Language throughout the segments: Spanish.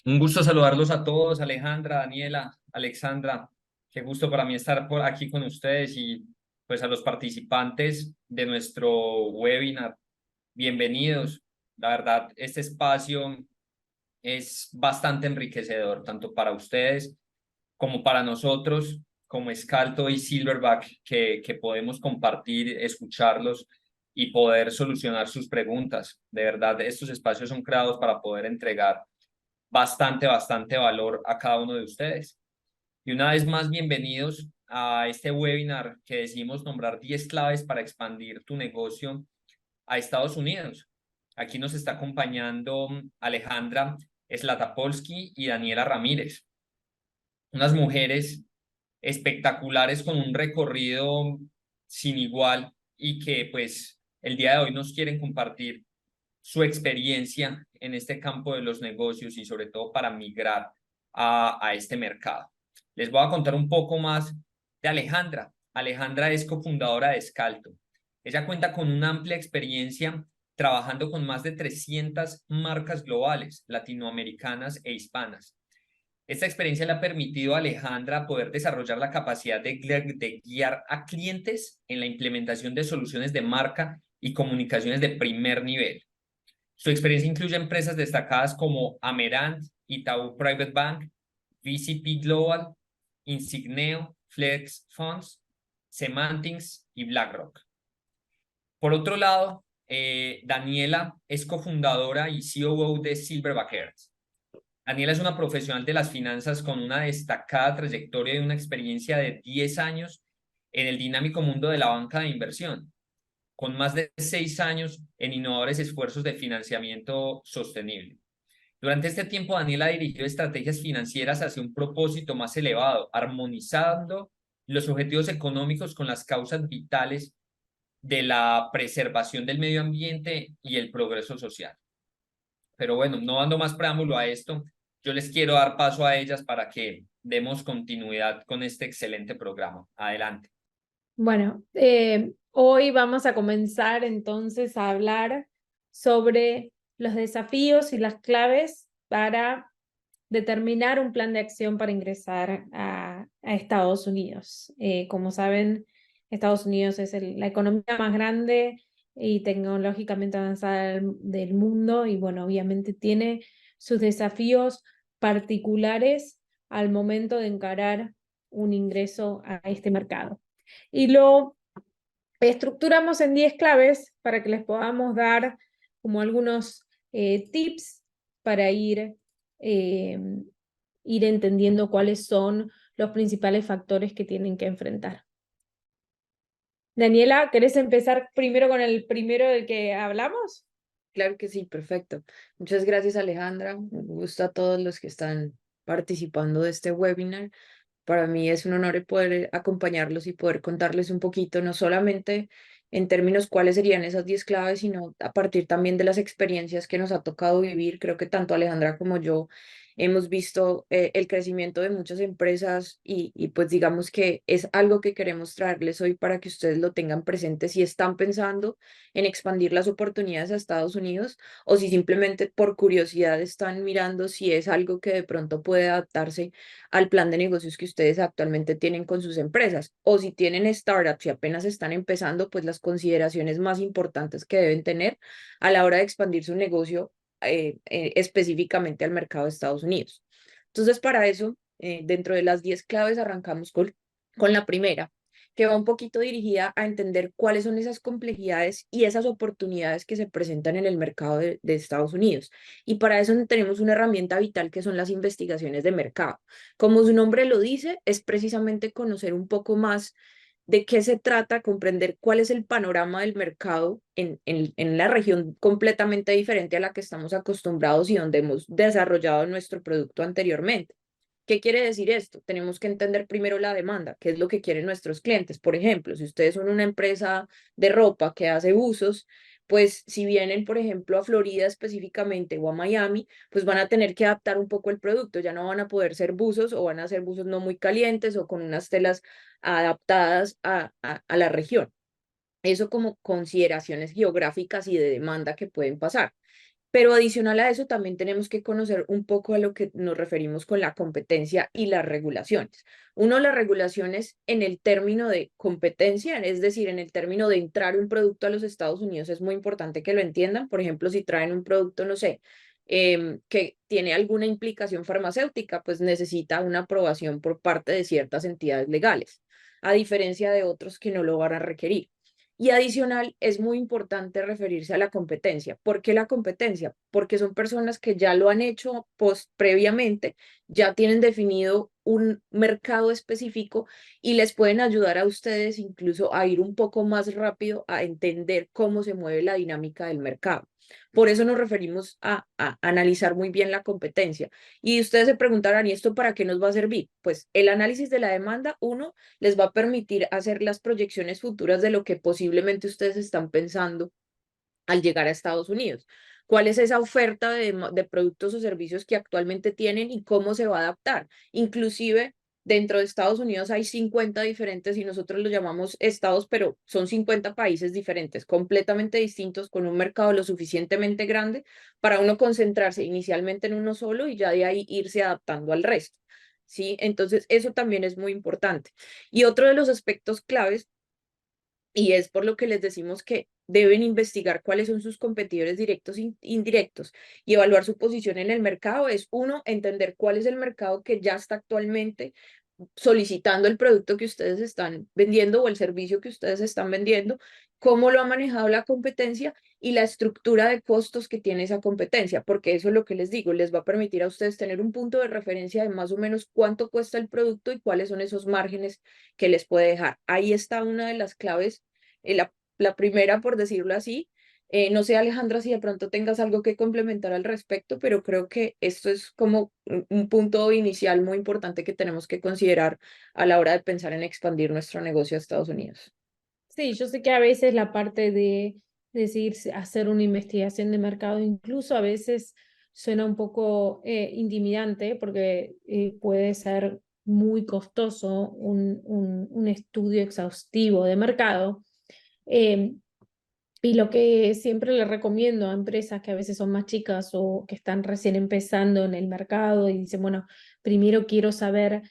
Un gusto saludarlos a todos, Alejandra, Daniela, Alexandra. Qué gusto para mí estar por aquí con ustedes y pues a los participantes de nuestro webinar. Bienvenidos. La verdad, este espacio es bastante enriquecedor, tanto para ustedes como para nosotros, como Scalto y Silverback, que podemos compartir, escucharlos y poder solucionar sus preguntas. De verdad, estos espacios son creados para poder entregar bastante valor a cada uno de ustedes. Y una vez más, bienvenidos a este webinar que decidimos nombrar 10 claves para expandir tu negocio a Estados Unidos. Aquí nos está acompañando Alejandra Slatapolsky y Daniela Ramírez, unas mujeres espectaculares con un recorrido sin igual y que pues el día de hoy nos quieren compartir su experiencia en este campo de los negocios y sobre todo para migrar a este mercado. Les voy a contar un poco más de Alejandra. Alejandra es cofundadora de Scalto. Ella cuenta con una amplia experiencia trabajando con más de 300 marcas globales, latinoamericanas e hispanas. Esta experiencia le ha permitido a Alejandra poder desarrollar la capacidad de guiar a clientes en la implementación de soluciones de marca y comunicaciones de primer nivel. Su experiencia incluye empresas destacadas como Amerant, Itaú Private Bank, VCP Global, Insigneo, Flex Funds, Semantics y BlackRock. Por otro lado, Daniela es cofundadora y COO de Silverback Earth. Daniela es una profesional de las finanzas con una destacada trayectoria y una experiencia de 10 años en el dinámico mundo de la banca de inversión, con más de 6 años en innovadores esfuerzos de financiamiento sostenible. Durante este tiempo, Daniela dirigió estrategias financieras hacia un propósito más elevado, armonizando los objetivos económicos con las causas vitales de la preservación del medio ambiente y el progreso social. Pero bueno, no dando más preámbulo a esto, yo les quiero dar paso a ellas para que demos continuidad con este excelente programa. Adelante. Bueno, hoy vamos a comenzar entonces a hablar sobre los desafíos y las claves para determinar un plan de acción para ingresar a Estados Unidos. Como saben, Estados Unidos es la economía más grande y tecnológicamente avanzada del mundo y bueno, obviamente tiene sus desafíos particulares al momento de encarar un ingreso a este mercado. Y lo estructuramos en 10 claves para que les podamos dar como algunos tips para eh, ir entendiendo cuáles son los principales factores que tienen que enfrentar. Daniela, ¿querés empezar primero con el primero del que hablamos? Claro que sí, perfecto. Muchas gracias, Alejandra. Un gusto a todos los que están participando de este webinar. Para mí es un honor el poder acompañarlos y poder contarles un poquito, no solamente en términos cuáles serían esas 10 claves, sino a partir también de las experiencias que nos ha tocado vivir. Creo que tanto Alejandra como yo hemos visto el crecimiento de muchas empresas y pues digamos que es algo que queremos traerles hoy para que ustedes lo tengan presente si están pensando en expandir las oportunidades a Estados Unidos o si simplemente por curiosidad están mirando si es algo que de pronto puede adaptarse al plan de negocios que ustedes actualmente tienen con sus empresas. O si tienen startups y apenas están empezando, pues las consideraciones más importantes que deben tener a la hora de expandir su negocio específicamente al mercado de Estados Unidos. Entonces, para eso, dentro de las 10 claves, arrancamos con la primera, que va un poquito dirigida a entender cuáles son esas complejidades y esas oportunidades que se presentan en el mercado de Estados Unidos. Y para eso tenemos una herramienta vital que son las investigaciones de mercado. Como su nombre lo dice, es precisamente conocer un poco más de qué se trata, comprender cuál es el panorama del mercado en la región completamente diferente a la que estamos acostumbrados y donde hemos desarrollado nuestro producto anteriormente. ¿Qué quiere decir esto? Tenemos que entender primero la demanda, qué es lo que quieren nuestros clientes. Por ejemplo, si ustedes son una empresa de ropa que hace buzos, pues si vienen, por ejemplo, a Florida específicamente o a Miami, pues van a tener que adaptar un poco el producto. Ya no van a poder ser buzos o van a ser buzos no muy calientes o con unas telas adaptadas a la región. Eso como consideraciones geográficas y de demanda que pueden pasar. Pero adicional a eso, también tenemos que conocer un poco a lo que nos referimos con la competencia y las regulaciones. Uno, las regulaciones en el término de competencia, es decir, en el término de entrar un producto a los Estados Unidos, es muy importante que lo entiendan. Por ejemplo, si traen un producto, no sé, que tiene alguna implicación farmacéutica, pues necesita una aprobación por parte de ciertas entidades legales, a diferencia de otros que no lo van a requerir. Y adicional, es muy importante referirse a la competencia. ¿Por qué la competencia? Porque son personas que ya lo han hecho previamente, ya tienen definido un mercado específico y les pueden ayudar a ustedes incluso a ir un poco más rápido a entender cómo se mueve la dinámica del mercado. Por eso nos referimos a analizar muy bien la competencia. Y ustedes se preguntarán, ¿y esto para qué nos va a servir? Pues el análisis de la demanda, uno, les va a permitir hacer las proyecciones futuras de lo que posiblemente ustedes están pensando al llegar a Estados Unidos. ¿Cuál es esa oferta de productos o servicios que actualmente tienen y cómo se va a adaptar? Inclusive dentro de Estados Unidos hay 50 diferentes y nosotros los llamamos estados, pero son 50 países diferentes, completamente distintos, con un mercado lo suficientemente grande para uno concentrarse inicialmente en uno solo y ya de ahí irse adaptando al resto. ¿Sí? Entonces, eso también es muy importante. Y otro de los aspectos claves, y es por lo que les decimos que deben investigar cuáles son sus competidores directos e indirectos y evaluar su posición en el mercado, es uno, entender cuál es el mercado que ya está actualmente solicitando el producto que ustedes están vendiendo o el servicio que ustedes están vendiendo, cómo lo ha manejado la competencia y la estructura de costos que tiene esa competencia, porque eso es lo que les digo, les va a permitir a ustedes tener un punto de referencia de más o menos cuánto cuesta el producto y cuáles son esos márgenes que les puede dejar. Ahí está una de las claves, la primera, por decirlo así. No sé, Alejandra, si de pronto tengas algo que complementar al respecto, pero creo que esto es como un punto inicial muy importante que tenemos que considerar a la hora de pensar en expandir nuestro negocio a Estados Unidos. Sí, yo sé que a veces la parte de decidir hacer una investigación de mercado incluso a veces suena un poco intimidante porque puede ser muy costoso un estudio exhaustivo de mercado. Eh, y lo que siempre le recomiendo a empresas que a veces son más chicas o que están recién empezando en el mercado y dicen, bueno, primero quiero saber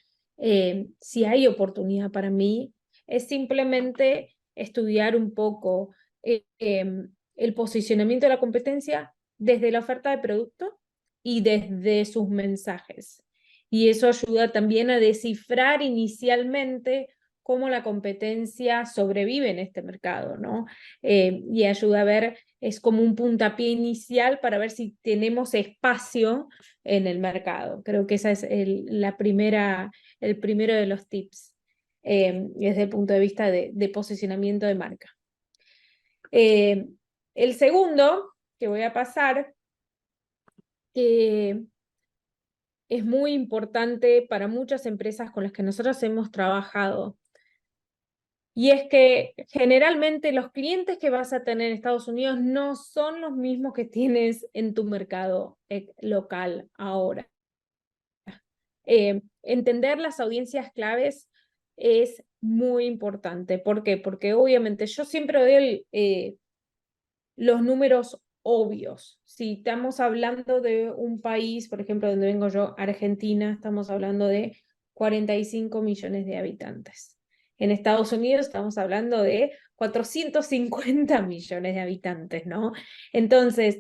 si hay oportunidad para mí, es simplemente estudiar un poco el posicionamiento de la competencia desde la oferta de producto y desde sus mensajes. Y eso ayuda también a descifrar inicialmente cómo la competencia sobrevive en este mercado, ¿no? Y ayuda a ver, es como un puntapié inicial para ver si tenemos espacio en el mercado. Creo que esa es el primero de los tips desde el punto de vista de posicionamiento de marca. El segundo que voy a pasar, que es muy importante para muchas empresas con las que nosotros hemos trabajado, y es que generalmente los clientes que vas a tener en Estados Unidos no son los mismos que tienes en tu mercado local ahora. Entender las audiencias claves es muy importante. ¿Por qué? Porque obviamente yo siempre doy los números obvios. Si estamos hablando de un país, por ejemplo, donde vengo yo, Argentina, estamos hablando de 45 millones de habitantes. En Estados Unidos estamos hablando de 450 millones de habitantes, ¿no? Entonces,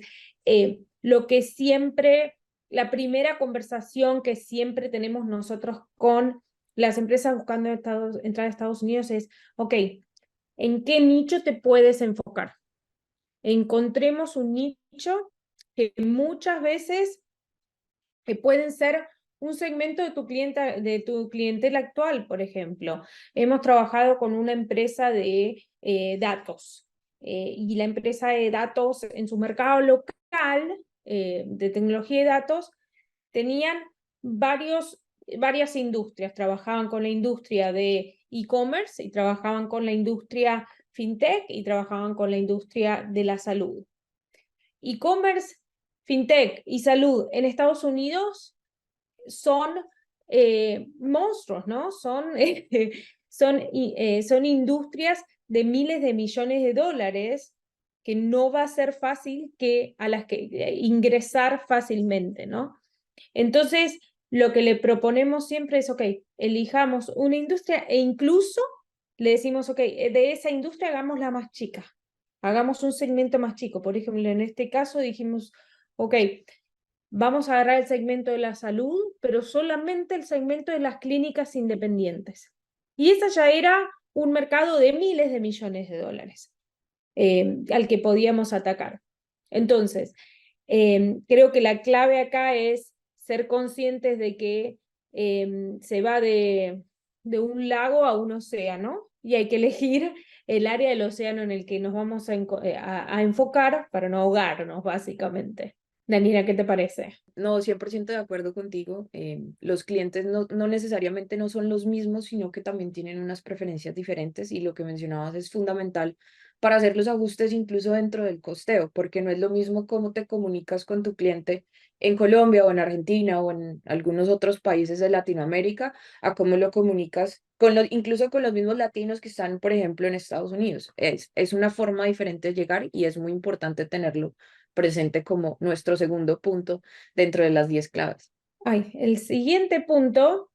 lo que siempre, la primera conversación que siempre tenemos nosotros con las empresas buscando entrar a Estados Unidos es, ok, ¿en qué nicho te puedes enfocar? Encontremos un nicho que muchas veces pueden ser un segmento de tu clientela actual, por ejemplo. Hemos trabajado con una empresa de datos y la empresa de datos en su mercado local de tecnología de datos tenían varias industrias. Trabajaban con la industria de e-commerce y trabajaban con la industria fintech y trabajaban con la industria de la salud. E-commerce, fintech y salud en Estados Unidos son monstruos, ¿no? Son industrias de miles de millones de dólares que no va a ser fácil a las que ingresar fácilmente, ¿no? Entonces, lo que le proponemos siempre es, ok, elijamos una industria e incluso le decimos, ok, de esa industria hagámosla más chica, hagamos un segmento más chico. Por ejemplo, en este caso dijimos, ok, vamos a agarrar el segmento de la salud, pero solamente el segmento de las clínicas independientes. Y esa ya era un mercado de miles de millones de dólares al que podíamos atacar. Entonces, creo que la clave acá es ser conscientes de que se va de un lago a un océano y hay que elegir el área del océano en el que nos vamos a enfocar para no ahogarnos, básicamente. Daniela, ¿qué te parece? No, 100% de acuerdo contigo. Los clientes no necesariamente no son los mismos, sino que también tienen unas preferencias diferentes y lo que mencionabas es fundamental para hacer los ajustes incluso dentro del costeo, porque no es lo mismo cómo te comunicas con tu cliente en Colombia o en Argentina o en algunos otros países de Latinoamérica a cómo lo comunicas incluso con los mismos latinos que están, por ejemplo, en Estados Unidos. Es una forma diferente de llegar y es muy importante tenerlo presente como nuestro segundo punto dentro de las 10 claves. Ay, el siguiente punto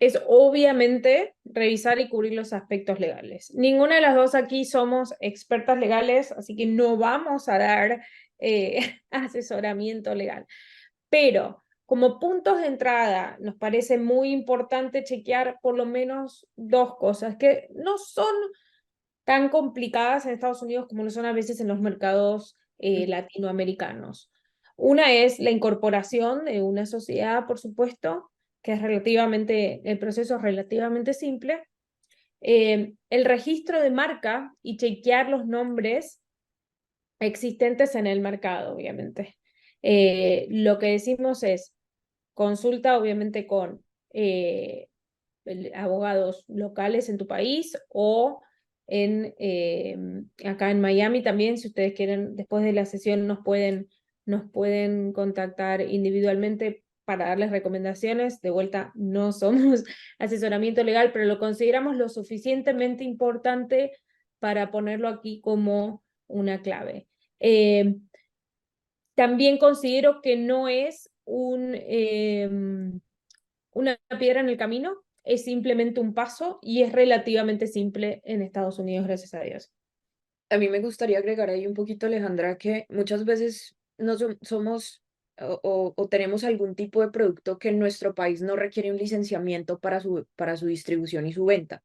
es obviamente revisar y cubrir los aspectos legales. Ninguna de las dos aquí somos expertas legales, así que no vamos a dar asesoramiento legal. Pero como puntos de entrada, nos parece muy importante chequear por lo menos dos cosas que no son tan complicadas en Estados Unidos como lo son a veces en los mercados latinoamericanos. Una es la incorporación de una sociedad, por supuesto, que es el proceso es relativamente simple. El registro de marca y chequear los nombres existentes en el mercado, obviamente. Lo que decimos es, consulta obviamente con abogados locales en tu país o acá en Miami también, si ustedes quieren, después de la sesión nos pueden contactar individualmente para darles recomendaciones. De vuelta, no somos asesoramiento legal, pero lo consideramos lo suficientemente importante para ponerlo aquí como una clave. También considero que no es una piedra en el camino, es simplemente un paso y es relativamente simple en Estados Unidos, gracias a Dios. A mí me gustaría agregar ahí un poquito, Alejandra, que muchas veces no somos o tenemos algún tipo de producto que en nuestro país no requiere un licenciamiento para su distribución y su venta.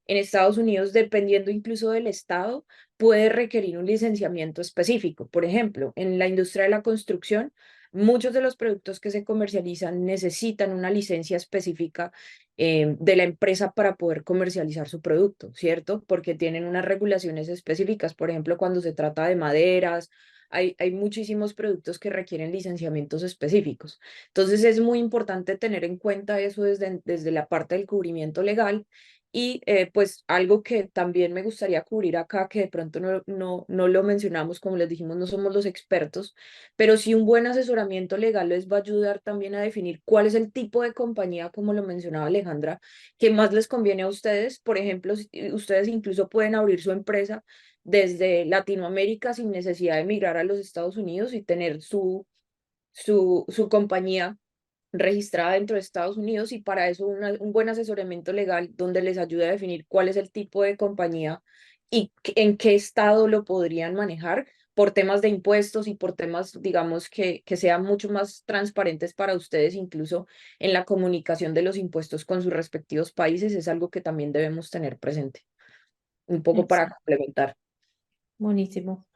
En Estados Unidos, dependiendo incluso del estado, puede requerir un licenciamiento específico. Por ejemplo, en la industria de la construcción, muchos de los productos que se comercializan necesitan una licencia específica de la empresa para poder comercializar su producto, ¿cierto? Porque tienen unas regulaciones específicas. Por ejemplo, cuando se trata de maderas, hay muchísimos productos que requieren licenciamientos específicos. Entonces es muy importante tener en cuenta eso desde la parte del cubrimiento legal. Y pues algo que también me gustaría cubrir acá, que de pronto no lo mencionamos, como les dijimos, no somos los expertos, pero sí un buen asesoramiento legal les va a ayudar también a definir cuál es el tipo de compañía, como lo mencionaba Alejandra, que más les conviene a ustedes. Por ejemplo, ustedes incluso pueden abrir su empresa desde Latinoamérica sin necesidad de emigrar a los Estados Unidos y tener su compañía registrada dentro de Estados Unidos, y para eso un buen asesoramiento legal donde les ayude a definir cuál es el tipo de compañía y en qué estado lo podrían manejar por temas de impuestos y por temas, digamos, que sean mucho más transparentes para ustedes, incluso en la comunicación de los impuestos con sus respectivos países, es algo que también debemos tener presente, un poco para Exacto. complementar. Buenísimo.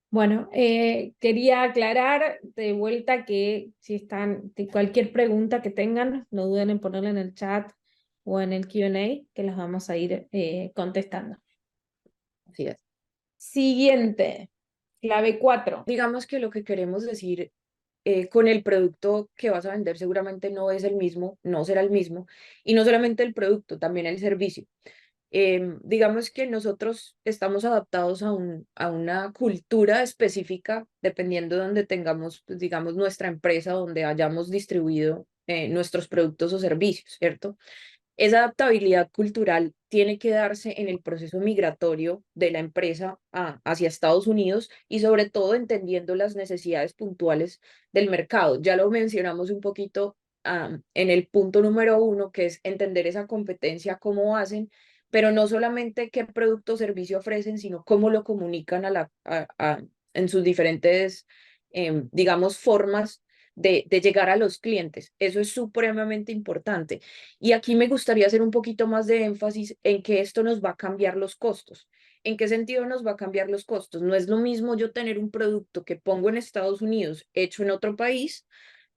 Bueno, quería aclarar de vuelta que si están, cualquier pregunta que tengan, no duden en ponerla en el chat o en el Q&A, que las vamos a ir contestando. Así es. Siguiente, clave 4. Digamos que lo que queremos decir con el producto que vas a vender seguramente no es el mismo, no será el mismo, y no solamente el producto, también el servicio. Digamos que nosotros estamos adaptados a una cultura específica, dependiendo de donde tengamos, pues, digamos, nuestra empresa, donde hayamos distribuido nuestros productos o servicios, ¿cierto? Esa adaptabilidad cultural tiene que darse en el proceso migratorio de la empresa hacia Estados Unidos y sobre todo entendiendo las necesidades puntuales del mercado. Ya lo mencionamos un poquito en el punto número 1, que es entender esa competencia, cómo hacen, pero no solamente qué producto o servicio ofrecen, sino cómo lo comunican en sus diferentes, digamos, formas de llegar a los clientes. Eso es supremamente importante. Y aquí me gustaría hacer un poquito más de énfasis en que esto nos va a cambiar los costos. ¿En qué sentido nos va a cambiar los costos? No es lo mismo yo tener un producto que pongo en Estados Unidos hecho en otro país,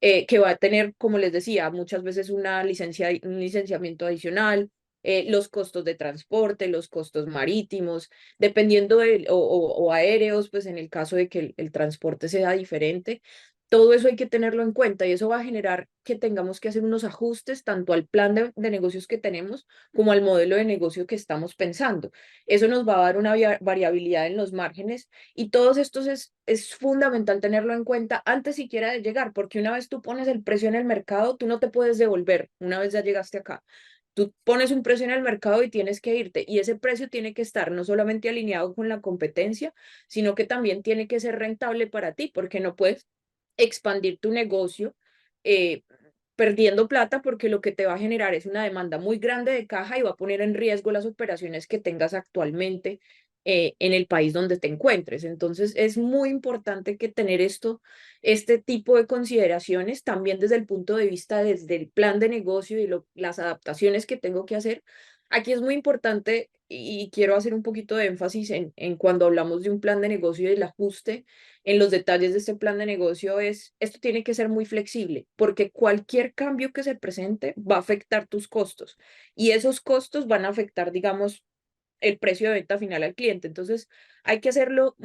que va a tener, como les decía, muchas veces un licenciamiento adicional, los costos de transporte, los costos marítimos, dependiendo o aéreos, pues en el caso de que el transporte sea diferente. Todo eso hay que tenerlo en cuenta y eso va a generar que tengamos que hacer unos ajustes tanto al plan de negocios que tenemos como al modelo de negocio que estamos pensando. Eso nos va a dar una variabilidad en los márgenes y todos estos es fundamental tenerlo en cuenta antes siquiera de llegar, porque una vez tú pones el precio en el mercado, tú no te puedes devolver una vez ya llegaste acá. Tú pones un precio en el mercado y tienes que irte y ese precio tiene que estar no solamente alineado con la competencia, sino que también tiene que ser rentable para ti, porque no puedes expandir tu negocio eh, perdiendo plata porque lo que te va a generar es una demanda muy grande de caja y va a poner en riesgo las operaciones que tengas actualmente en el país donde te encuentres. Entonces es muy importante que tener este tipo de consideraciones también desde el punto de vista desde el plan de negocio y las adaptaciones que tengo que hacer. Aquí es muy importante y quiero hacer un poquito de énfasis en cuando hablamos de un plan de negocio y el ajuste en los detalles de este plan de negocio esto tiene que ser muy flexible, porque cualquier cambio que se presente va a afectar tus costos y esos costos van a afectar, digamos, el precio de venta final al cliente. Entonces, hay que hacerlo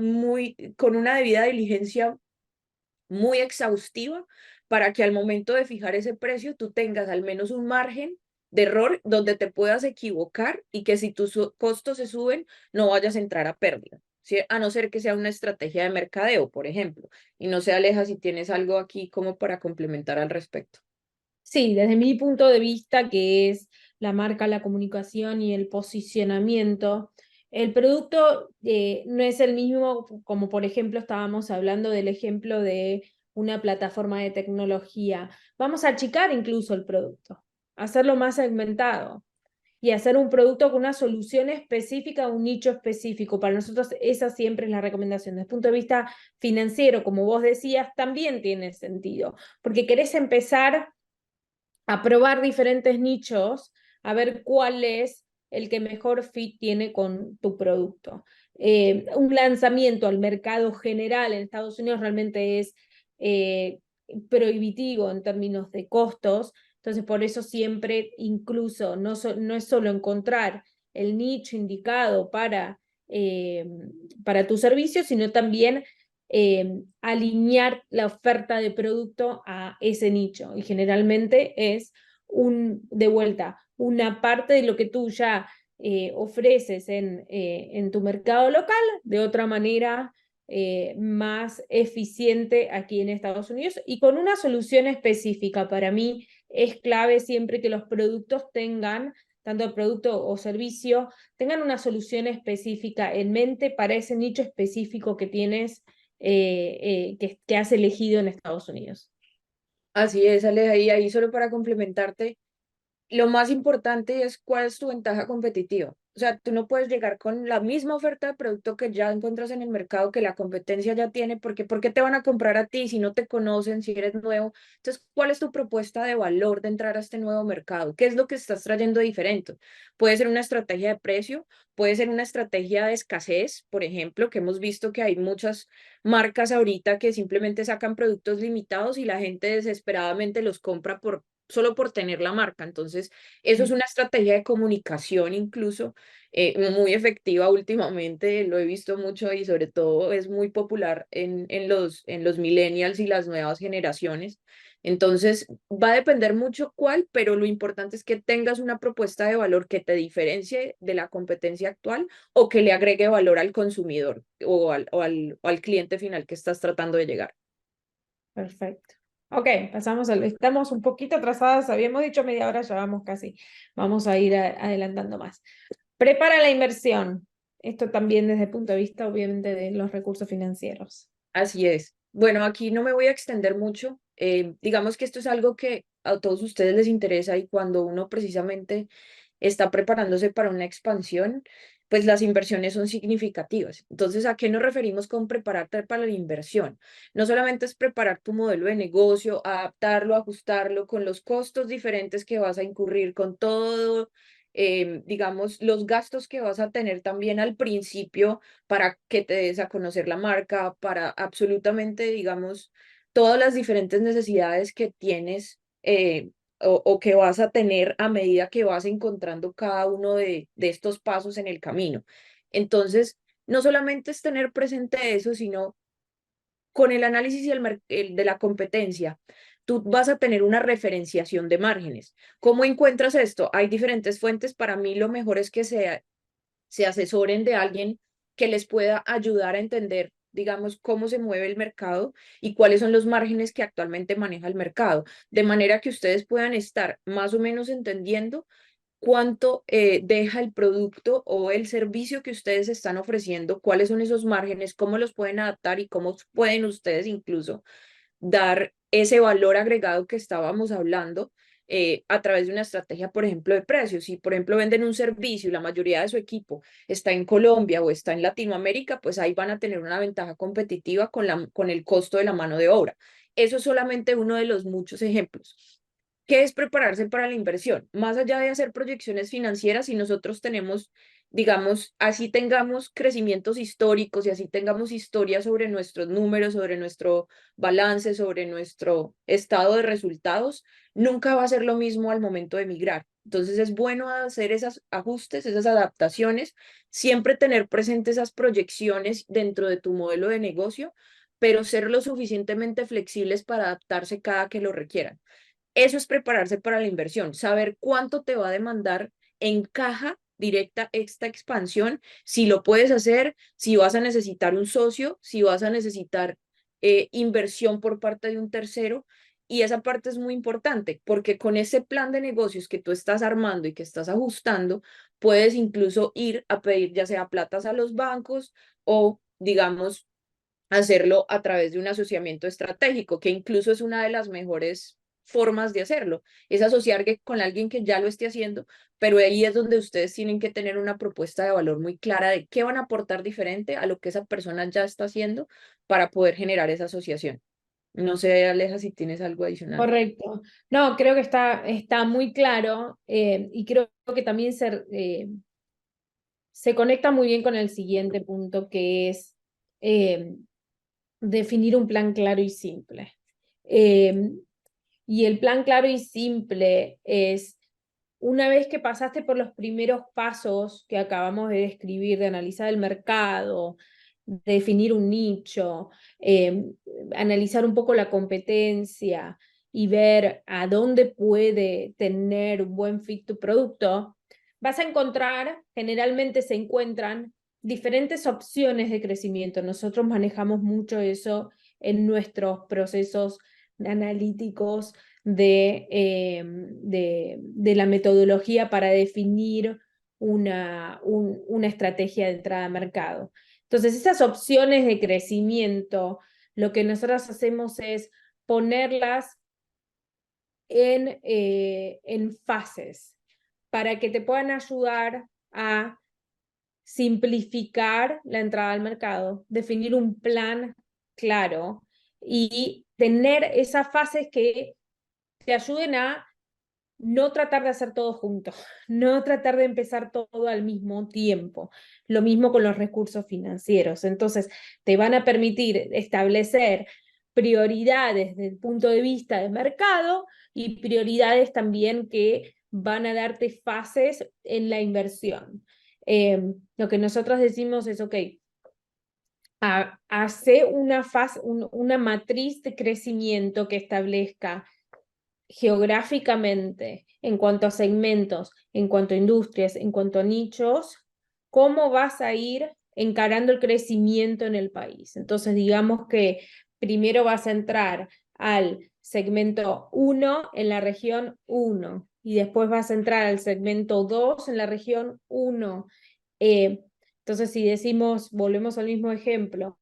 con una debida diligencia muy exhaustiva para que al momento de fijar ese precio tú tengas al menos un margen de error donde te puedas equivocar y que si tus costos se suben no vayas a entrar a pérdida, ¿sí? A no ser que sea una estrategia de mercadeo, por ejemplo. Y no se aleja si tienes algo aquí como para complementar al respecto. Sí, desde mi punto de vista, que es la marca, la comunicación y el posicionamiento, el producto no es el mismo, como por ejemplo estábamos hablando del ejemplo de una plataforma de tecnología. Vamos a achicar incluso el producto, hacerlo más segmentado y hacer un producto con una solución específica, un nicho específico. Para nosotros esa siempre es la recomendación. Desde el punto de vista financiero, como vos decías, también tiene sentido, porque querés empezar a probar diferentes nichos, a ver cuál es el que mejor fit tiene con tu producto. Un lanzamiento al mercado general en Estados Unidos realmente es prohibitivo en términos de costos, entonces por eso siempre incluso no es solo encontrar el nicho indicado para tu servicio, sino también alinear la oferta de producto a ese nicho. Y generalmente es de vuelta una parte de lo que tú ya ofreces en tu mercado local, de otra manera más eficiente aquí en Estados Unidos y con una solución específica. Para mí es clave siempre que los productos tengan, tanto el producto o servicio, tengan una solución específica en mente para ese nicho específico que tienes que has elegido en Estados Unidos. Así es, Aleja, y ahí solo para complementarte, lo más importante es cuál es tu ventaja competitiva. O sea, tú no puedes llegar con la misma oferta de producto que ya encuentras en el mercado, que la competencia ya tiene, porque ¿por qué te van a comprar a ti si no te conocen, si eres nuevo? Entonces, ¿cuál es tu propuesta de valor de entrar a este nuevo mercado? ¿Qué es lo que estás trayendo diferente? Puede ser una estrategia de precio, puede ser una estrategia de escasez, por ejemplo, que hemos visto que hay muchas marcas ahorita que simplemente sacan productos limitados y la gente desesperadamente los compra solo por tener la marca. Entonces, eso es una estrategia de comunicación incluso muy efectiva últimamente, lo he visto mucho y sobre todo es muy popular en los millennials y las nuevas generaciones. Entonces, va a depender mucho cuál, pero lo importante es que tengas una propuesta de valor que te diferencie de la competencia actual o que le agregue valor al consumidor o al cliente final que estás tratando de llegar. Perfecto. Ok, estamos un poquito atrasadas, habíamos dicho media hora, ya vamos casi, vamos a ir adelantando más. Prepara la inversión, esto también desde el punto de vista obviamente de los recursos financieros. Así es. Bueno, aquí no me voy a extender mucho. Digamos que esto es algo que a todos ustedes les interesa y cuando uno precisamente está preparándose para una expansión, pues las inversiones son significativas. Entonces, ¿a qué nos referimos con prepararte para la inversión? No solamente es preparar tu modelo de negocio, adaptarlo, ajustarlo con los costos diferentes que vas a incurrir, con todo, digamos, los gastos que vas a tener también al principio para que te des a conocer la marca, para absolutamente, digamos, todas las diferentes necesidades que tienes o que vas a tener a medida que vas encontrando cada uno de estos pasos en el camino. Entonces, no solamente es tener presente eso, sino con el análisis y de la competencia, tú vas a tener una referenciación de márgenes. ¿Cómo encuentras esto? Hay diferentes fuentes. Para mí lo mejor es que se asesoren de alguien que les pueda ayudar a entender, digamos, cómo se mueve el mercado y cuáles son los márgenes que actualmente maneja el mercado, de manera que ustedes puedan estar más o menos entendiendo cuánto deja el producto o el servicio que ustedes están ofreciendo, cuáles son esos márgenes, cómo los pueden adaptar y cómo pueden ustedes incluso dar ese valor agregado que estábamos hablando a través de una estrategia, por ejemplo, de precios. Si, por ejemplo, venden un servicio y la mayoría de su equipo está en Colombia o está en Latinoamérica, pues ahí van a tener una ventaja competitiva con el costo de la mano de obra. Eso es solamente uno de los muchos ejemplos. ¿Qué es prepararse para la inversión? Más allá de hacer proyecciones financieras, si nosotros tenemos, digamos, así tengamos crecimientos históricos y así tengamos historia sobre nuestros números, sobre nuestro balance, sobre nuestro estado de resultados, nunca va a ser lo mismo al momento de migrar. Entonces es bueno hacer esos ajustes, esas adaptaciones, siempre tener presentes esas proyecciones dentro de tu modelo de negocio, pero ser lo suficientemente flexibles para adaptarse cada que lo requieran. Eso es prepararse para la inversión, saber cuánto te va a demandar en caja directa esta expansión, si lo puedes hacer, si vas a necesitar un socio, si vas a necesitar inversión por parte de un tercero. Y esa parte es muy importante porque con ese plan de negocios que tú estás armando y que estás ajustando, puedes incluso ir a pedir ya sea platas a los bancos o, digamos, hacerlo a través de un asociamiento estratégico, que incluso es una de las mejores formas de hacerlo, es asociar con alguien que ya lo esté haciendo, pero ahí es donde ustedes tienen que tener una propuesta de valor muy clara de qué van a aportar diferente a lo que esa persona ya está haciendo para poder generar esa asociación. No sé, Aleja, si tienes algo adicional. Correcto. No, creo que está muy claro y creo que también se conecta muy bien con el siguiente punto, que es definir un plan claro y simple. Y el plan claro y simple es, una vez que pasaste por los primeros pasos que acabamos de describir, de analizar el mercado, definir un nicho, analizar un poco la competencia y ver a dónde puede tener un buen fit tu producto, vas a encontrar, generalmente se encuentran diferentes opciones de crecimiento. Nosotros manejamos mucho eso en nuestros procesos analíticos de la metodología para definir una estrategia de entrada a mercado. Entonces, esas opciones de crecimiento, lo que nosotros hacemos es ponerlas en fases para que te puedan ayudar a simplificar la entrada al mercado, definir un plan claro y tener esas fases que te ayuden a no tratar de hacer todo junto, no tratar de empezar todo al mismo tiempo. Lo mismo con los recursos financieros. Entonces, te van a permitir establecer prioridades desde el punto de vista de mercado y prioridades también que van a darte fases en la inversión. Lo que nosotros decimos es, ok, hace una matriz de crecimiento que establezca geográficamente, en cuanto a segmentos, en cuanto a industrias, en cuanto a nichos, cómo vas a ir encarando el crecimiento en el país. Entonces, digamos que primero vas a entrar al segmento 1 en la región 1 y después vas a entrar al segmento 2 en la región 1. Entonces, si decimos, volvemos al mismo ejemplo,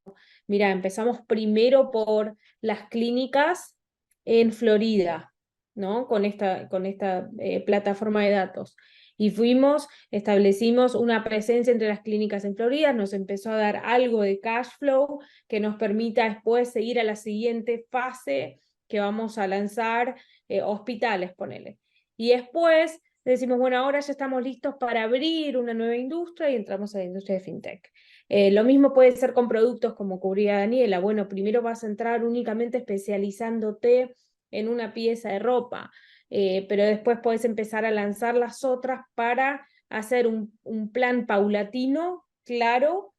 mira, empezamos primero por las clínicas en Florida, ¿no? Con esta plataforma de datos. Y establecimos una presencia entre las clínicas en Florida, nos empezó a dar algo de cash flow que nos permita después seguir a la siguiente fase que vamos a lanzar, hospitales, ponele. Y después decimos, bueno, ahora ya estamos listos para abrir una nueva industria y entramos a la industria de fintech. Lo mismo puede ser con productos como cubría Daniela. Bueno, primero vas a entrar únicamente especializándote en una pieza de ropa, pero después puedes empezar a lanzar las otras para hacer un plan paulatino, claro,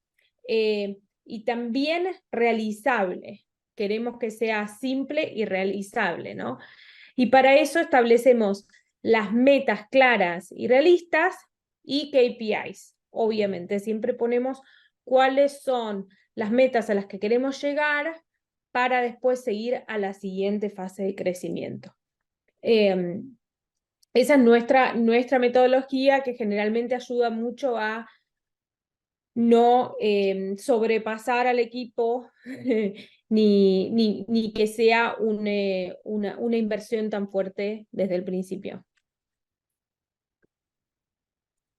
y también realizable. Queremos que sea simple y realizable, ¿no? Y para eso establecemos las metas claras y realistas y KPIs. Obviamente, siempre ponemos cuáles son las metas a las que queremos llegar para después seguir a la siguiente fase de crecimiento. Esa es nuestra metodología, que generalmente ayuda mucho a no sobrepasar al equipo ni que sea una inversión tan fuerte desde el principio.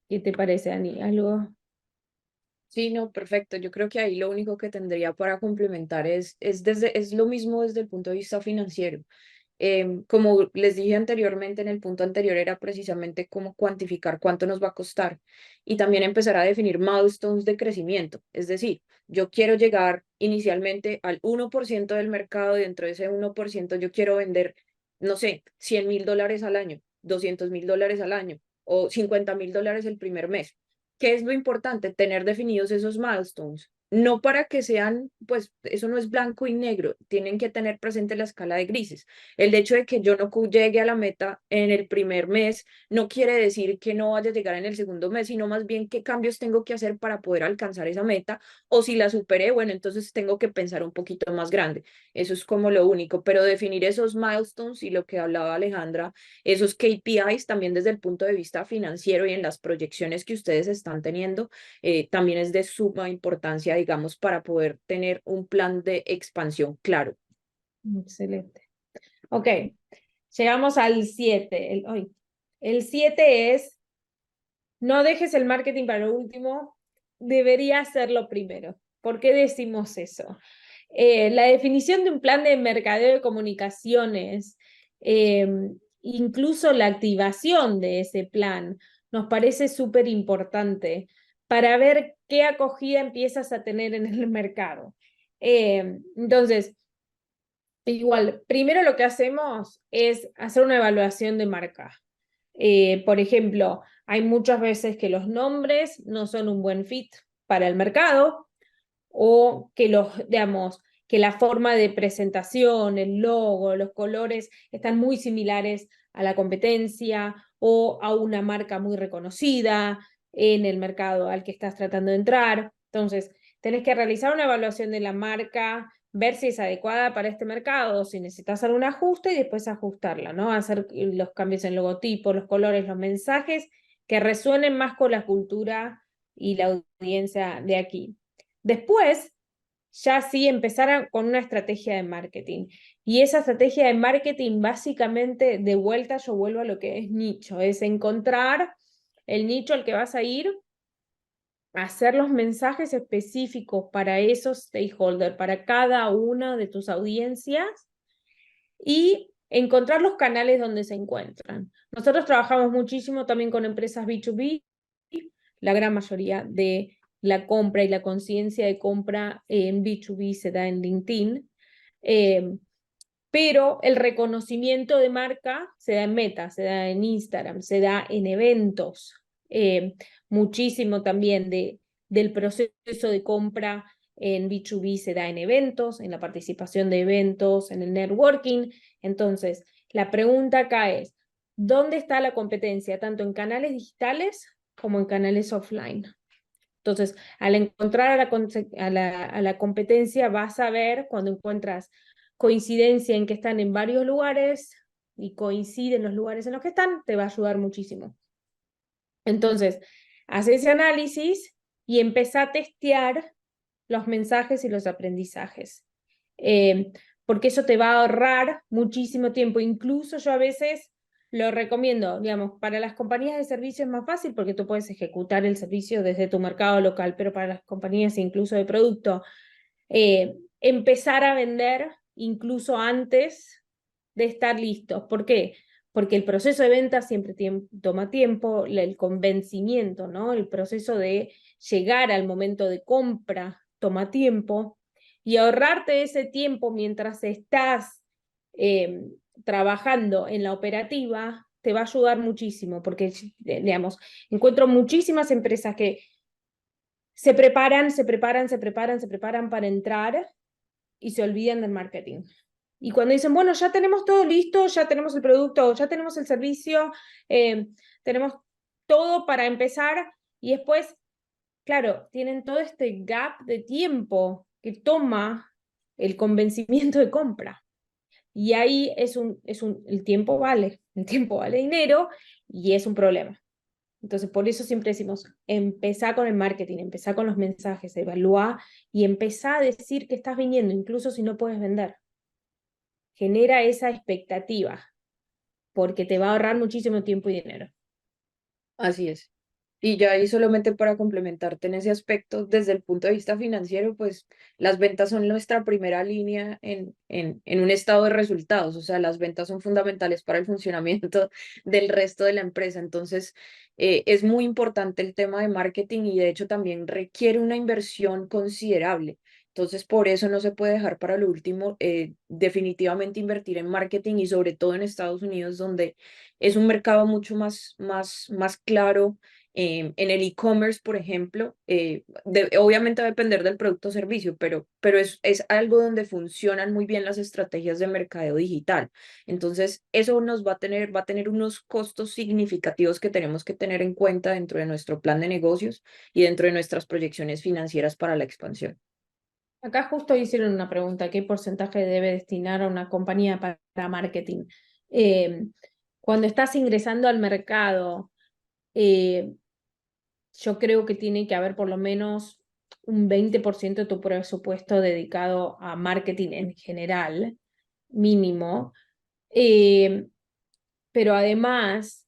¿Qué te parece, Dani? ¿Algo? Sí, no, perfecto. Yo creo que ahí lo único que tendría para complementar es lo mismo desde el punto de vista financiero. Como les dije anteriormente, en el punto anterior era precisamente cómo cuantificar cuánto nos va a costar y también empezar a definir milestones de crecimiento. Es decir, yo quiero llegar inicialmente al 1% del mercado y dentro de ese 1% yo quiero vender, no sé, $100,000 al año, $200,000 al año o $50,000 el primer mes. ¿Qué es lo importante? Tener definidos esos milestones. No para que sean, pues eso no es blanco y negro, tienen que tener presente la escala de grises. El hecho de que yo no llegue a la meta en el primer mes no quiere decir que no vaya a llegar en el segundo mes, sino más bien qué cambios tengo que hacer para poder alcanzar esa meta, o si la superé, bueno, entonces tengo que pensar un poquito más grande. Eso es como lo único, pero definir esos milestones y lo que hablaba Alejandra, esos KPIs también desde el punto de vista financiero y en las proyecciones que ustedes están teniendo, también es de suma importancia, digamos, para poder tener un plan de expansión claro. Excelente. Ok, llegamos al 7. El 7 es, no dejes el marketing para lo último, debería hacerlo primero. ¿Por qué decimos eso? La definición de un plan de mercadeo de comunicaciones, incluso la activación de ese plan, nos parece súper importante para ver qué acogida empiezas a tener en el mercado. Entonces, igual, primero lo que hacemos es hacer una evaluación de marca. Por ejemplo, hay muchas veces que los nombres no son un buen fit para el mercado, o que digamos, que la forma de presentación, el logo, los colores están muy similares a la competencia o a una marca muy reconocida en el mercado al que estás tratando de entrar. Entonces, tenés que realizar una evaluación de la marca, ver si es adecuada para este mercado, o si necesitas algún ajuste y después ajustarla, ¿no? Hacer los cambios en logotipo, los colores, los mensajes que resuenen más con la cultura y la audiencia de aquí. Después, ya sí empezar con una estrategia de marketing. Y esa estrategia de marketing, básicamente, de vuelta yo vuelvo a lo que es nicho, es encontrar el nicho al que vas a ir, hacer los mensajes específicos para esos stakeholders, para cada una de tus audiencias, y encontrar los canales donde se encuentran. Nosotros trabajamos muchísimo también con empresas B2B, la gran mayoría de la compra y la conciencia de compra en B2B se da en LinkedIn, pero el reconocimiento de marca se da en Meta, se da en Instagram, se da en eventos. Muchísimo también del proceso de compra en B2B se da en eventos, en la participación de eventos, en el networking. Entonces, la pregunta acá es, ¿dónde está la competencia? Tanto en canales digitales como en canales offline. Entonces, al encontrar a la competencia, vas a ver cuando encuentras coincidencia en que están en varios lugares y coinciden los lugares en los que están, te va a ayudar muchísimo. Entonces, haz ese análisis y empezá a testear los mensajes y los aprendizajes. Porque eso te va a ahorrar muchísimo tiempo. Incluso yo a veces lo recomiendo, digamos, para las compañías de servicio es más fácil porque tú puedes ejecutar el servicio desde tu mercado local, pero para las compañías incluso de producto, empezar a vender incluso antes de estar listos. ¿Por qué? Porque el proceso de venta siempre toma tiempo, el convencimiento, ¿no? El proceso de llegar al momento de compra toma tiempo, y ahorrarte ese tiempo mientras estás trabajando en la operativa te va a ayudar muchísimo, porque, digamos, encuentro muchísimas empresas que se preparan para entrar y se olvidan del marketing. Y cuando dicen, bueno, ya tenemos todo listo, ya tenemos el producto, ya tenemos el servicio, tenemos todo para empezar, y después, claro, tienen todo este gap de tiempo que toma el convencimiento de compra. Y ahí el tiempo vale dinero y es un problema. Entonces, por eso siempre decimos, empezá con el marketing, empezá con los mensajes, evalúa y empezá a decir que estás vendiendo, incluso si no puedes vender. Genera esa expectativa, porque te va a ahorrar muchísimo tiempo y dinero. Así es. Y ya ahí solamente para complementarte en ese aspecto, desde el punto de vista financiero, pues las ventas son nuestra primera línea en un estado de resultados, o sea, las ventas son fundamentales para el funcionamiento del resto de la empresa. Entonces, es muy importante el tema de marketing y de hecho también requiere una inversión considerable. Entonces, por eso no se puede dejar para lo último, definitivamente invertir en marketing y sobre todo en Estados Unidos, donde es un mercado mucho más claro en el e-commerce, por ejemplo, obviamente va a depender del producto o servicio, pero es algo donde funcionan muy bien las estrategias de mercadeo digital. Entonces, eso va a tener unos costos significativos que tenemos que tener en cuenta dentro de nuestro plan de negocios y dentro de nuestras proyecciones financieras para la expansión. Acá justo hicieron una pregunta, ¿qué porcentaje debe destinar a una compañía para marketing? Cuando estás ingresando al mercado, yo creo que tiene que haber por lo menos un 20% de tu presupuesto dedicado a marketing en general, mínimo. Pero además,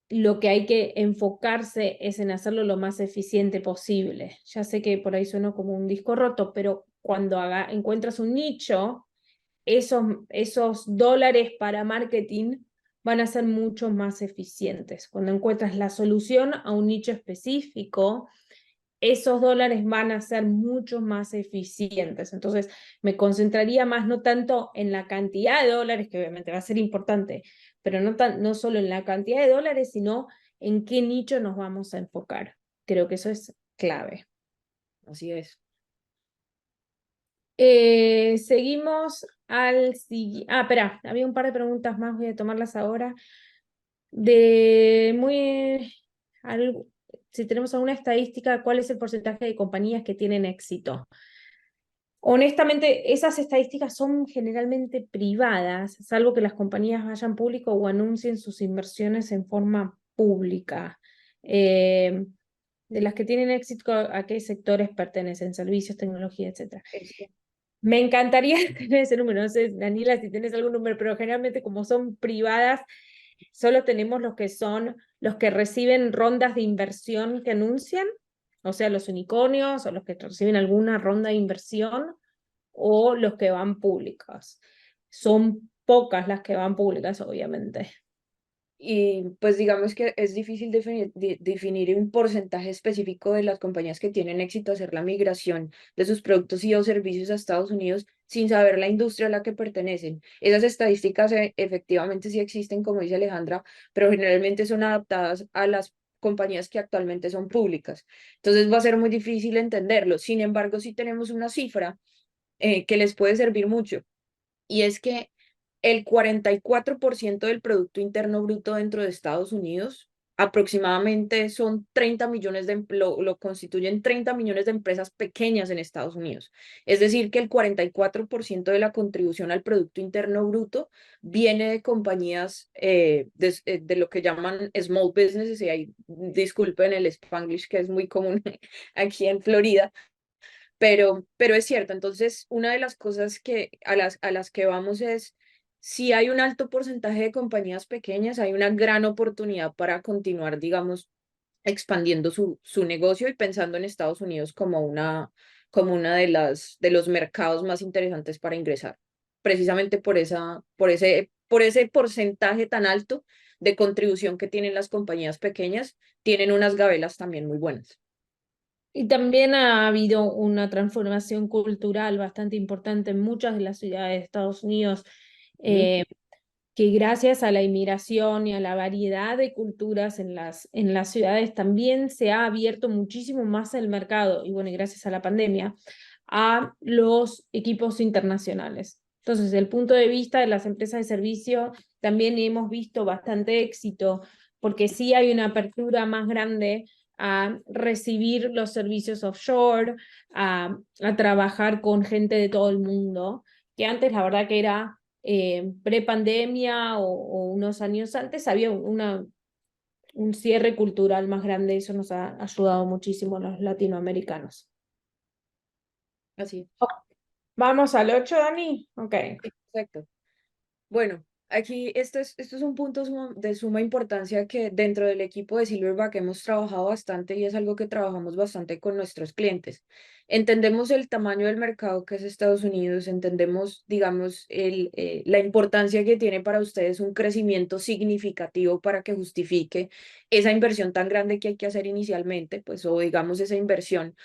lo que hay que enfocarse es en hacerlo lo más eficiente posible. Ya sé que por ahí suena como un disco roto, pero cuando encuentras un nicho, esos dólares para marketing van a ser mucho más eficientes. Cuando encuentras la solución a un nicho específico, esos dólares van a ser mucho más eficientes. Entonces, me concentraría más no tanto en la cantidad de dólares, que obviamente va a ser importante, pero no solo en la cantidad de dólares, sino en qué nicho nos vamos a enfocar. Creo que eso es clave. Así es. Seguimos al siguiente. Espera, había un par de preguntas más, voy a tomarlas ahora. Si tenemos alguna estadística, ¿cuál es el porcentaje de compañías que tienen éxito? Honestamente, esas estadísticas son generalmente privadas, salvo que las compañías vayan público o anuncien sus inversiones en forma pública. De las que tienen éxito, ¿a qué sectores pertenecen? Servicios, tecnología, etc. Me encantaría tener ese número, no sé, Daniela, si tienes algún número, pero generalmente como son privadas, solo tenemos los que son los que reciben rondas de inversión que anuncian, o sea, los unicornios o los que reciben alguna ronda de inversión, o los que van públicas. Son pocas las que van públicas, obviamente. Y pues digamos que es difícil definir un porcentaje específico de las compañías que tienen éxito hacer la migración de sus productos y o servicios a Estados Unidos sin saber la industria a la que pertenecen. Esas estadísticas efectivamente sí existen, como dice Alejandra, pero generalmente son adaptadas a las compañías que actualmente son públicas. Entonces va a ser muy difícil entenderlo. Sin embargo, sí tenemos una cifra que les puede servir mucho, y es que el 44% del Producto Interno Bruto dentro de Estados Unidos aproximadamente son 30 millones lo constituyen 30 millones de empresas pequeñas en Estados Unidos. Es decir, que el 44% de la contribución al Producto Interno Bruto viene de compañías de lo que llaman small businesses, y ahí disculpen el Spanglish que es muy común aquí en Florida, pero es cierto. Entonces, una de las cosas a las que vamos es, si hay un alto porcentaje de compañías pequeñas, hay una gran oportunidad para continuar, digamos, expandiendo su negocio y pensando en Estados Unidos como una de los mercados más interesantes para ingresar, precisamente por ese porcentaje tan alto de contribución que tienen las compañías pequeñas, tienen unas gabelas también muy buenas. Y también ha habido una transformación cultural bastante importante en muchas de las ciudades de Estados Unidos, ¿Mm? que gracias a la inmigración y a la variedad de culturas en las ciudades también se ha abierto muchísimo más el mercado, y bueno, y gracias a la pandemia, a los equipos internacionales. Entonces, desde el punto de vista de las empresas de servicio, también hemos visto bastante éxito, porque sí hay una apertura más grande a recibir los servicios offshore, a trabajar con gente de todo el mundo, que antes la verdad que era pre-pandemia o unos años antes, había un cierre cultural más grande. Eso nos ha ayudado muchísimo a los latinoamericanos. Así, Vamos al 8, Dani. Ok. exacto. Bueno, aquí esto es un punto de suma importancia que dentro del equipo de Silverback hemos trabajado bastante, y es algo que trabajamos bastante con nuestros clientes. Entendemos el tamaño del mercado que es Estados Unidos, entendemos, digamos, la importancia que tiene para ustedes un crecimiento significativo para que justifique esa inversión tan grande que hay que hacer inicialmente, pues, o digamos esa inversión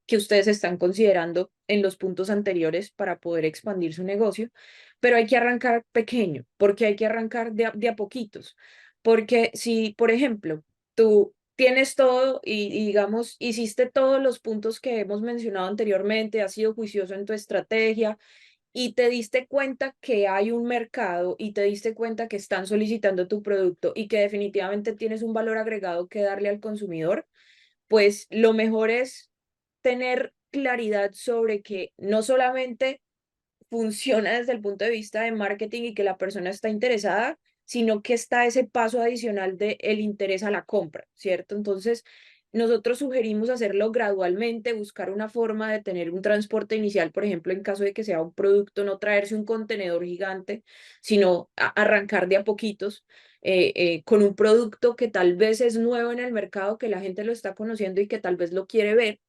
que ustedes están considerando en los puntos anteriores para poder expandir su negocio. Pero hay que arrancar pequeño, porque hay que arrancar de a poquitos. Porque si, por ejemplo, tú tienes todo y, digamos, hiciste todos los puntos que hemos mencionado anteriormente, has sido juicioso en tu estrategia y te diste cuenta que hay un mercado y te diste cuenta que están solicitando tu producto y que definitivamente tienes un valor agregado que darle al consumidor, pues lo mejor es tener claridad sobre que no solamente funciona desde el punto de vista de marketing y que la persona está interesada, sino que está ese paso adicional de el interés a la compra, ¿cierto? Entonces, nosotros sugerimos hacerlo gradualmente, buscar una forma de tener un transporte inicial, por ejemplo, en caso de que sea un producto, no traerse un contenedor gigante, sino arrancar de a poquitos. Con un producto que tal vez es nuevo en el mercado, que la gente lo está conociendo y que tal vez lo quiere ver,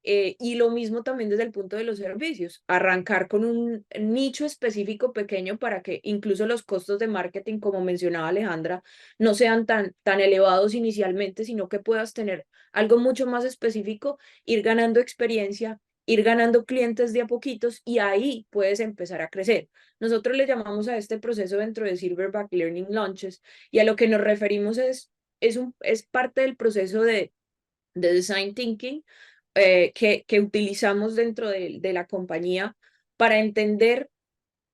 y lo mismo también desde el punto de los servicios, arrancar con un nicho específico pequeño para que incluso los costos de marketing, como mencionaba Alejandra, no sean tan elevados inicialmente, sino que puedas tener algo mucho más específico, ir ganando experiencia, ir ganando clientes de a poquitos, y ahí puedes empezar a crecer. Nosotros le llamamos a este proceso dentro de Silverback Learning Launches, y a lo que nos referimos es parte del proceso de design thinking, que utilizamos dentro de la compañía para entender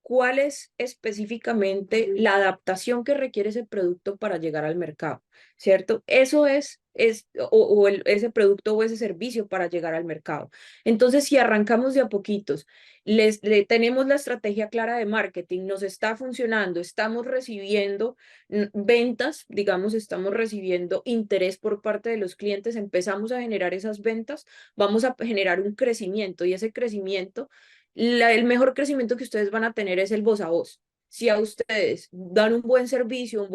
cuál es específicamente la adaptación que requiere ese producto para llegar al mercado, ¿cierto? Eso ese producto o ese servicio para llegar al mercado. Entonces, si arrancamos de a poquitos, le tenemos la estrategia clara de marketing, nos está funcionando, estamos recibiendo ventas, digamos, estamos recibiendo interés por parte de los clientes, empezamos a generar esas ventas, vamos a generar un crecimiento, y ese crecimiento, el mejor crecimiento que ustedes van a tener es el voz a voz. Si a ustedes dan un buen servicio,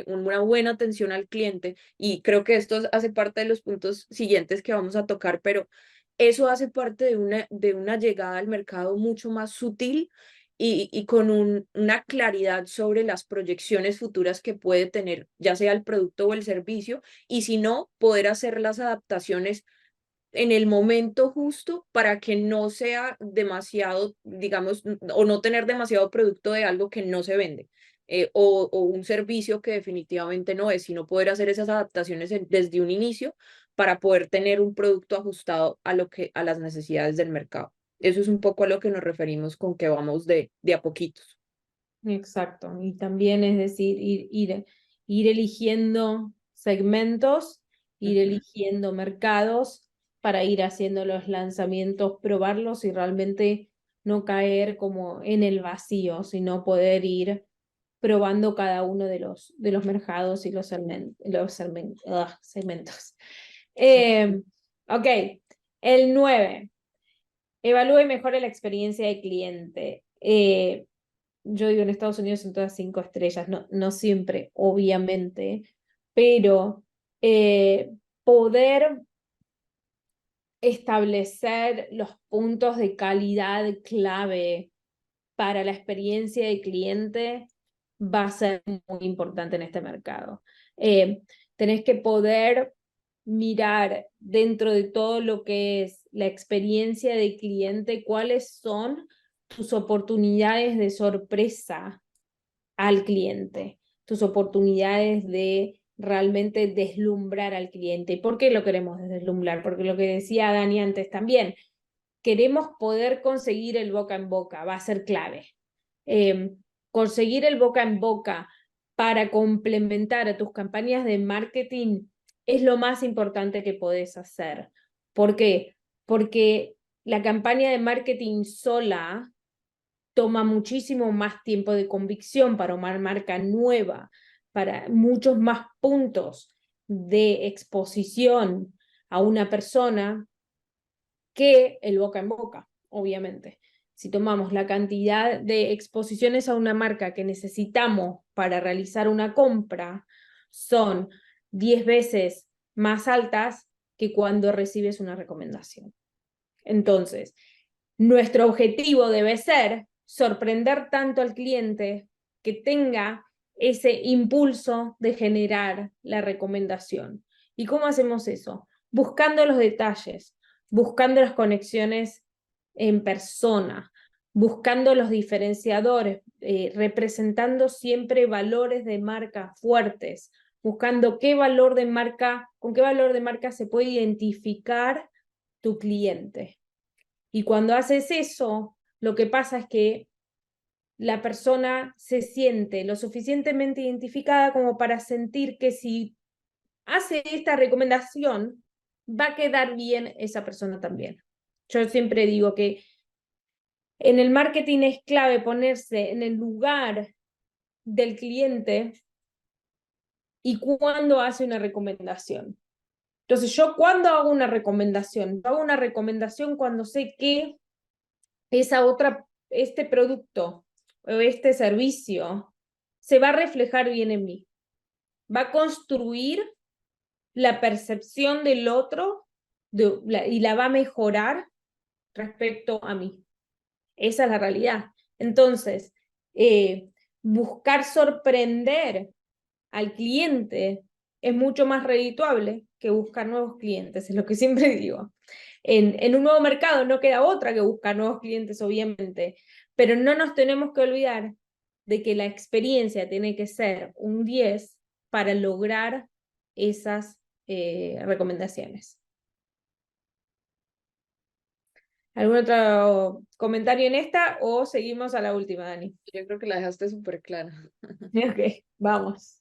una buena atención al cliente, y creo que esto hace parte de los puntos siguientes que vamos a tocar, pero eso hace parte de una llegada al mercado mucho más sutil y con una claridad sobre las proyecciones futuras que puede tener, ya sea el producto o el servicio, y si no, poder hacer las adaptaciones en el momento justo para que no sea demasiado, digamos, o no tener demasiado producto de algo que no se vende, o un servicio que definitivamente no es, sino poder hacer esas adaptaciones desde un inicio para poder tener un producto ajustado a las necesidades del mercado. Eso es un poco a lo que nos referimos con que vamos de a poquitos. Exacto. Y también es decir, ir eligiendo segmentos, ir Ujú. eligiendo mercados para ir haciendo los lanzamientos, probarlos y realmente no caer como en el vacío, sino poder ir probando cada uno de los mercados y segmentos. Sí. Ok, el 9. Evalúe y mejore la experiencia de cliente. Yo digo en Estados Unidos son todas 5 estrellas, no, no siempre, obviamente, pero poder establecer los puntos de calidad clave para la experiencia de cliente va a ser muy importante en este mercado. Tenés que poder mirar dentro de todo lo que es la experiencia de cliente, cuáles son tus oportunidades de sorpresa al cliente, tus oportunidades de realmente deslumbrar al cliente. ¿Y por qué lo queremos deslumbrar? Porque lo que decía Dani antes también, queremos poder conseguir el boca en boca, va a ser clave. Conseguir el boca en boca para complementar a tus campañas de marketing es lo más importante que podés hacer. ¿Por qué? Porque la campaña de marketing sola toma muchísimo más tiempo de convicción para una marca nueva, para muchos más puntos de exposición a una persona que el boca en boca, obviamente. Si tomamos la cantidad de exposiciones a una marca que necesitamos para realizar una compra, son 10 veces más altas que cuando recibes una recomendación. Entonces, nuestro objetivo debe ser sorprender tanto al cliente que tenga ese impulso de generar la recomendación. ¿Y cómo hacemos eso? Buscando los detalles, buscando las conexiones en persona, buscando los diferenciadores, representando siempre valores de marca fuertes, buscando qué valor de marca, con qué valor de marca se puede identificar tu cliente. Y cuando haces eso, lo que pasa es que la persona se siente lo suficientemente identificada como para sentir que si hace esta recomendación, va a quedar bien esa persona también. Yo siempre digo que en el marketing es clave ponerse en el lugar del cliente y cuando hace una recomendación. Entonces, yo cuando hago una recomendación, hago una recomendación cuando sé que este producto o este servicio se va a reflejar bien en mí. Va a construir la percepción del otro y la va a mejorar respecto a mí. Esa es la realidad. Entonces, buscar sorprender al cliente es mucho más redituable que buscar nuevos clientes, es lo que siempre digo. En un nuevo mercado no queda otra que buscar nuevos clientes, obviamente, pero no nos tenemos que olvidar de que la experiencia tiene que ser un 10 para lograr esas recomendaciones. ¿Algún otro comentario en esta o seguimos a la última, Dani? Yo creo que la dejaste súper clara. Ok, vamos.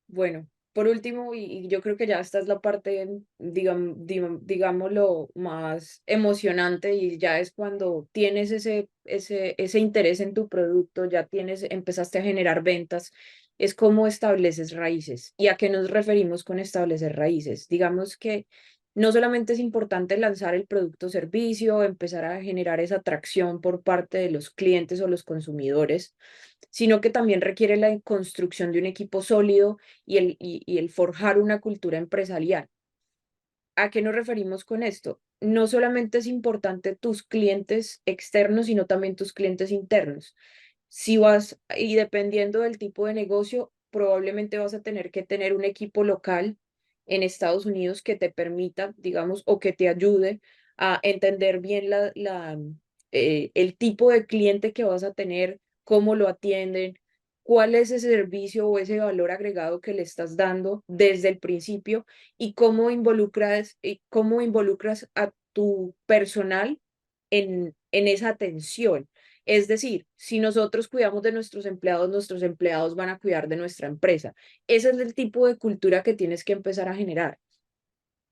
Bueno, por último, y yo creo que ya esta es la parte, digámoslo, más emocionante y ya es cuando tienes ese interés en tu producto, ya empezaste a generar ventas, es cómo estableces raíces. ¿Y a qué nos referimos con establecer raíces? Digamos que no solamente es importante lanzar el producto o servicio, empezar a generar esa atracción por parte de los clientes o los consumidores, sino que también requiere la construcción de un equipo sólido y el forjar una cultura empresarial. ¿A qué nos referimos con esto? No solamente es importante tus clientes externos, sino también tus clientes internos. Si vas, y dependiendo del tipo de negocio, probablemente vas a tener que tener un equipo local en Estados Unidos que te permita, digamos, o que te ayude a entender bien el tipo de cliente que vas a tener, cómo lo atienden, cuál es ese servicio o ese valor agregado que le estás dando desde el principio y cómo involucras a tu personal en esa atención. Es decir, si nosotros cuidamos de nuestros empleados van a cuidar de nuestra empresa. Ese es el tipo de cultura que tienes que empezar a generar.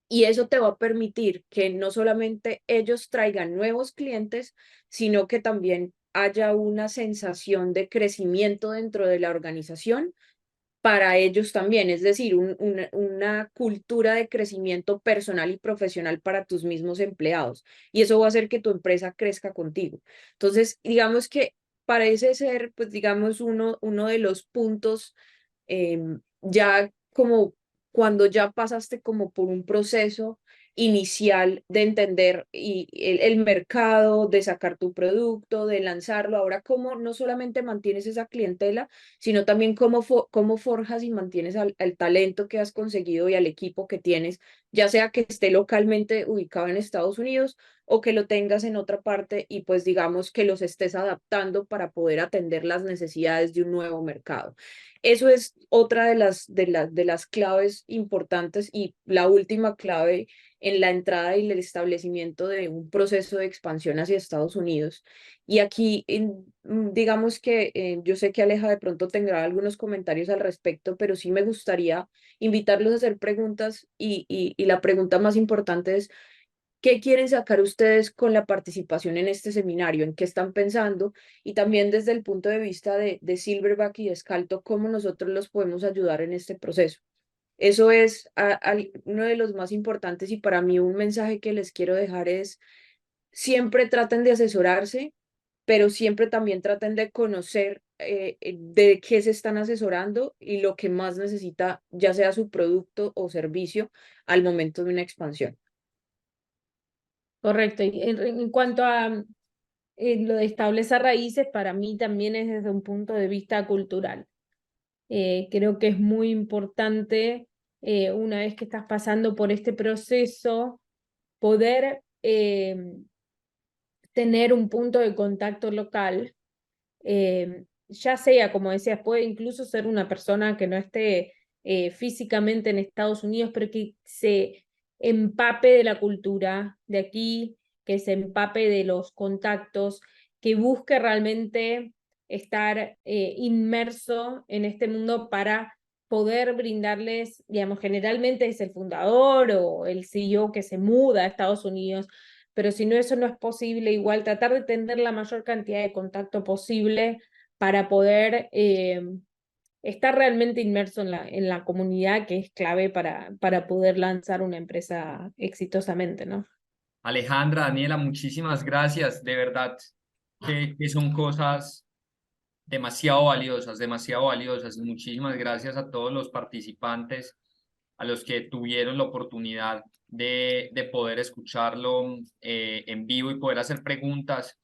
Y eso te va a permitir que no solamente ellos traigan nuevos clientes, sino que también haya una sensación de crecimiento dentro de la organización para ellos también, es decir, una cultura de crecimiento personal y profesional para tus mismos empleados. Y eso va a hacer que tu empresa crezca contigo. Entonces, digamos que parece ser, pues digamos, uno de los puntos ya como cuando ya pasaste como por un proceso inicial de entender el mercado, de sacar tu producto, de lanzarlo. Ahora, cómo no solamente mantienes esa clientela, sino también cómo forjas y mantienes al talento que has conseguido y al equipo que tienes, ya sea que esté localmente ubicado en Estados Unidos o que lo tengas en otra parte y pues digamos que los estés adaptando para poder atender las necesidades de un nuevo mercado. Eso es otra de las claves importantes y la última clave en la entrada y el establecimiento de un proceso de expansión hacia Estados Unidos. Y aquí, digamos que yo sé que Aleja de pronto tendrá algunos comentarios al respecto, pero sí me gustaría invitarlos a hacer preguntas y la pregunta más importante es, ¿qué quieren sacar ustedes con la participación en este seminario? ¿En qué están pensando? Y también desde el punto de vista de Silverback y de Scalto, ¿cómo nosotros los podemos ayudar en este proceso? Eso es uno de los más importantes y para mí un mensaje que les quiero dejar es, siempre traten de asesorarse, pero siempre también traten de conocer de qué se están asesorando y lo que más necesita, ya sea su producto o servicio al momento de una expansión. Correcto. Y en cuanto a lo de establecer raíces, para mí también es desde un punto de vista cultural. Creo que es muy importante, una vez que estás pasando por este proceso, poder tener un punto de contacto local, ya sea, como decías, puede incluso ser una persona que no esté físicamente en Estados Unidos, pero que se empape de la cultura de aquí, que se empape de los contactos, que busque realmente estar inmerso en este mundo para poder brindarles, digamos, generalmente es el fundador o el CEO que se muda a Estados Unidos, pero si no, eso no es posible, igual tratar de tener la mayor cantidad de contacto posible para poder estar realmente inmerso en la comunidad, que es clave para poder lanzar una empresa exitosamente, ¿no? Alejandra, Daniela, muchísimas gracias. De verdad que son cosas demasiado valiosas, demasiado valiosas. Y muchísimas gracias a todos los participantes, a los que tuvieron la oportunidad de poder escucharlo en vivo y poder hacer preguntas.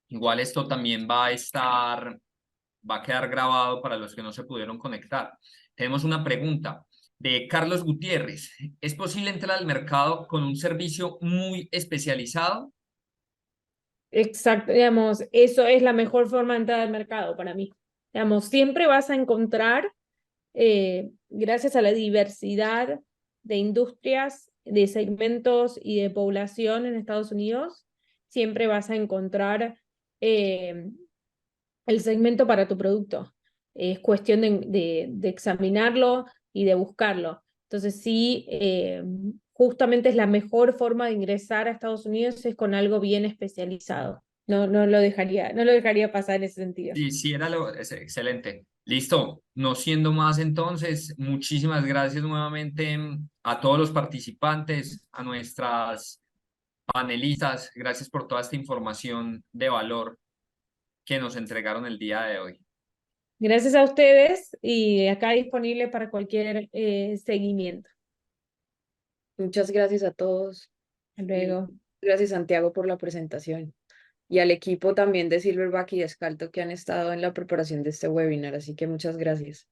Igual esto también va a quedar grabado para los que no se pudieron conectar. Tenemos una pregunta de Carlos Gutiérrez. ¿Es posible entrar al mercado con un servicio muy especializado? Exacto, digamos, eso es la mejor forma de entrar al mercado para mí. Digamos, siempre vas a encontrar, gracias a la diversidad de industrias, de segmentos y de población en Estados Unidos, siempre vas a encontrar el segmento para tu producto. Es cuestión de examinarlo y de buscarlo. Entonces, sí, justamente es la mejor forma de ingresar a Estados Unidos es con algo bien especializado. No lo dejaría pasar en ese sentido. Sí, sí, es excelente. Listo, no siendo más entonces, muchísimas gracias nuevamente a todos los participantes, a nuestras panelistas. Gracias por toda esta información de valor que nos entregaron el día de hoy. Gracias a ustedes y acá disponible para cualquier seguimiento. Muchas gracias a todos. Hasta Y luego. gracias, Santiago, por la presentación. Y al equipo también de Silverback y de Escalto que han estado en la preparación de este webinar. Así que muchas gracias.